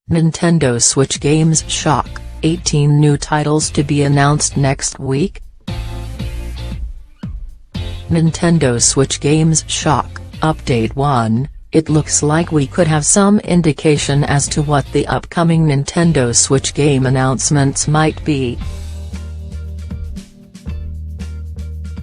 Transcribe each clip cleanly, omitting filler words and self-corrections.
Nintendo Switch games shock, 18 new titles to be announced next week? Nintendo Switch games shock, Update 1, it looks like we could have some indication as to what the upcoming Nintendo Switch game announcements might be.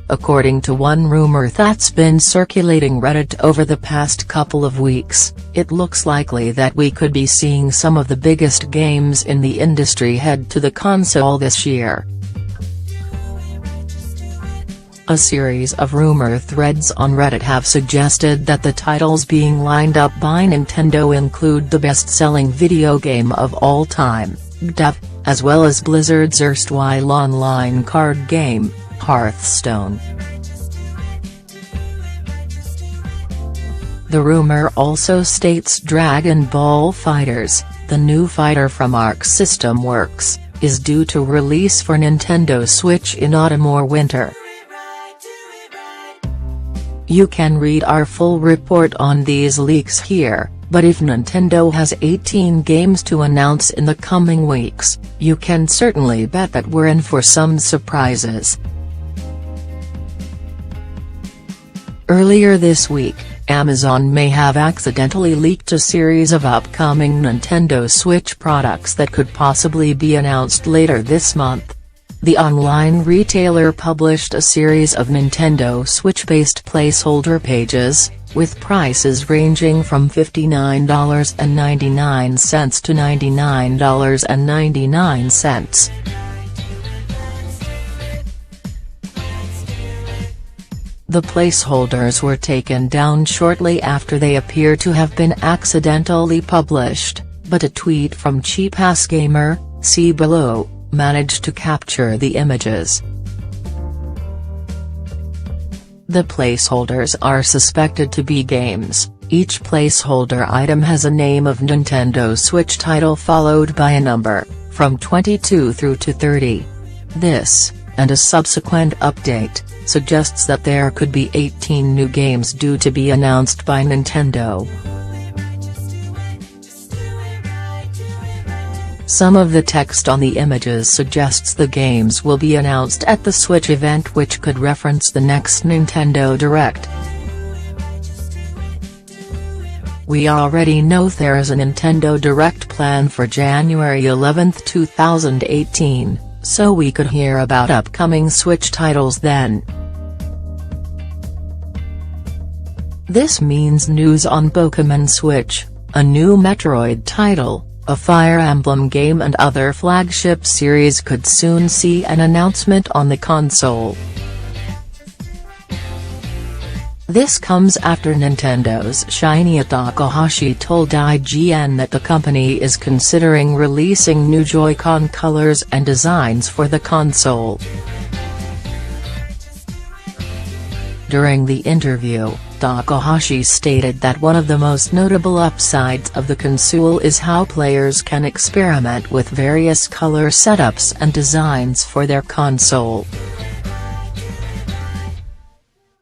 According to one rumor that's been circulating Reddit over the past couple of weeks, it looks likely that we could be seeing some of the biggest games in the industry head to the console this year. A series of rumor threads on Reddit have suggested that the titles being lined up by Nintendo include the best-selling video game of all time, GDEV, as well as Blizzard's erstwhile online card game, Hearthstone. The rumor also states Dragon Ball FighterZ, the new fighter from Arc System Works, is due to release for Nintendo Switch in autumn or winter. You can read our full report on these leaks here, but if Nintendo has 18 games to announce in the coming weeks, you can certainly bet that we're in for some surprises. Earlier this week, Amazon may have accidentally leaked a series of upcoming Nintendo Switch products that could possibly be announced later this month. The online retailer published a series of Nintendo Switch-based placeholder pages, with prices ranging from $59.99 to $99.99. The placeholders were taken down shortly after they appear to have been accidentally published, but a tweet from CheapAssGamer, see below, managed to capture the images. The placeholders are suspected to be games. Each placeholder item has a name of Nintendo Switch title followed by a number, from 22 through to 30. This, and a subsequent update, suggests that there could be 18 new games due to be announced by Nintendo. Some of the text on the images suggests the games will be announced at the Switch event, which could reference the next Nintendo Direct. We already know there is a Nintendo Direct planned for January 11, 2018, so we could hear about upcoming Switch titles then. This means news on Pokémon Switch, a new Metroid title, a Fire Emblem game and other flagship series could soon see an announcement on the console. This comes after Nintendo's Shinya Takahashi told IGN that the company is considering releasing new Joy-Con colors and designs for the console. During the interview, Takahashi stated that one of the most notable upsides of the console is how players can experiment with various color setups and designs for their console.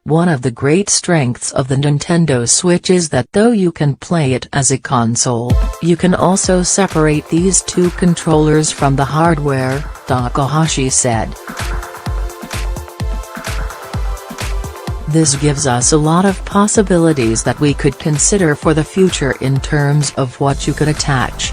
One of the great strengths of the Nintendo Switch is that though you can play it as a console, you can also separate these two controllers from the hardware, Takahashi said. This gives us a lot of possibilities that we could consider for the future in terms of what you could attach.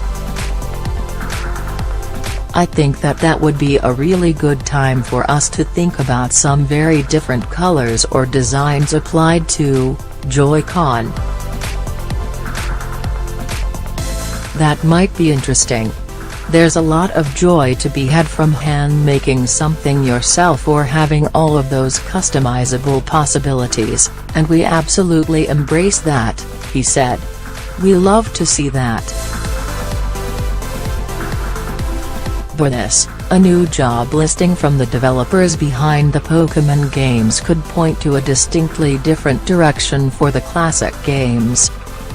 I think that would be a really good time for us to think about some very different colors or designs applied to Joy-Con. That might be interesting. There's a lot of joy to be had from hand-making something yourself or having all of those customizable possibilities, and we absolutely embrace that, he said. We love to see that. For this, a new job listing from the developers behind the Pokémon games could point to a distinctly different direction for the classic games.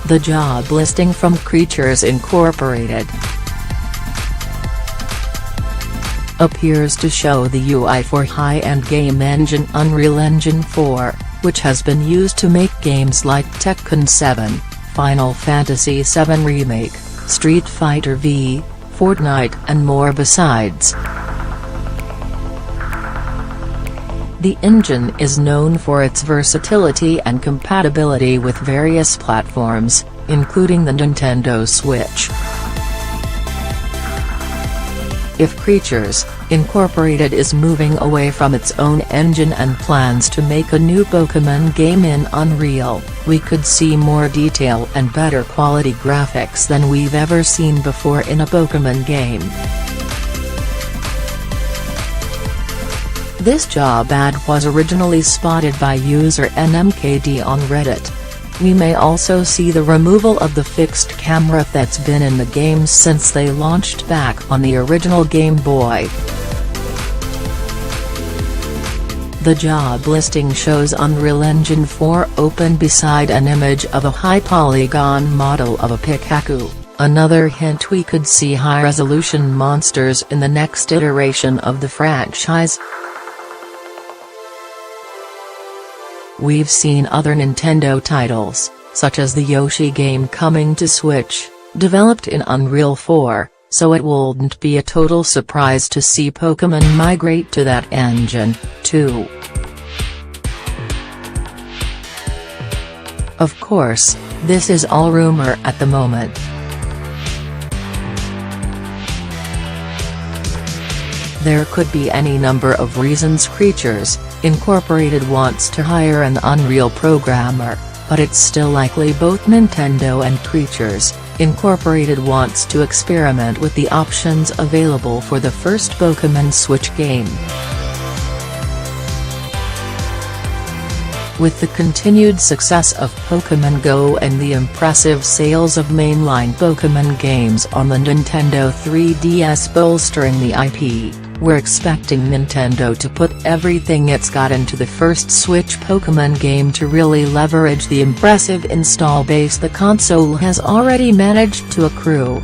The job listing from Creatures Incorporated appears to show the UI for high-end game engine Unreal Engine 4, which has been used to make games like Tekken 7, Final Fantasy VII Remake, Street Fighter V, Fortnite and more besides. The engine is known for its versatility and compatibility with various platforms, including the Nintendo Switch. If Creatures, Incorporated is moving away from its own engine and plans to make a new Pokémon game in Unreal, we could see more detail and better quality graphics than we've ever seen before in a Pokémon game. This job ad was originally spotted by user NMKD on Reddit. We may also see the removal of the fixed camera that's been in the games since they launched back on the original Game Boy. The job listing shows Unreal Engine 4 open beside an image of a high-polygon model of a Pikachu, another hint we could see high-resolution monsters in the next iteration of the franchise. We've seen other Nintendo titles, such as the Yoshi game coming to Switch, developed in Unreal 4, so it wouldn't be a total surprise to see Pokémon migrate to that engine, too. Of course, this is all rumor at the moment. There could be any number of reasons Creatures, Incorporated wants to hire an Unreal programmer, but it's still likely both Nintendo and Creatures, Incorporated wants to experiment with the options available for the first Pokémon Switch game. With the continued success of Pokémon Go and the impressive sales of mainline Pokémon games on the Nintendo 3DS bolstering the IP, we're expecting Nintendo to put everything it's got into the first Switch Pokémon game to really leverage the impressive install base the console has already managed to accrue.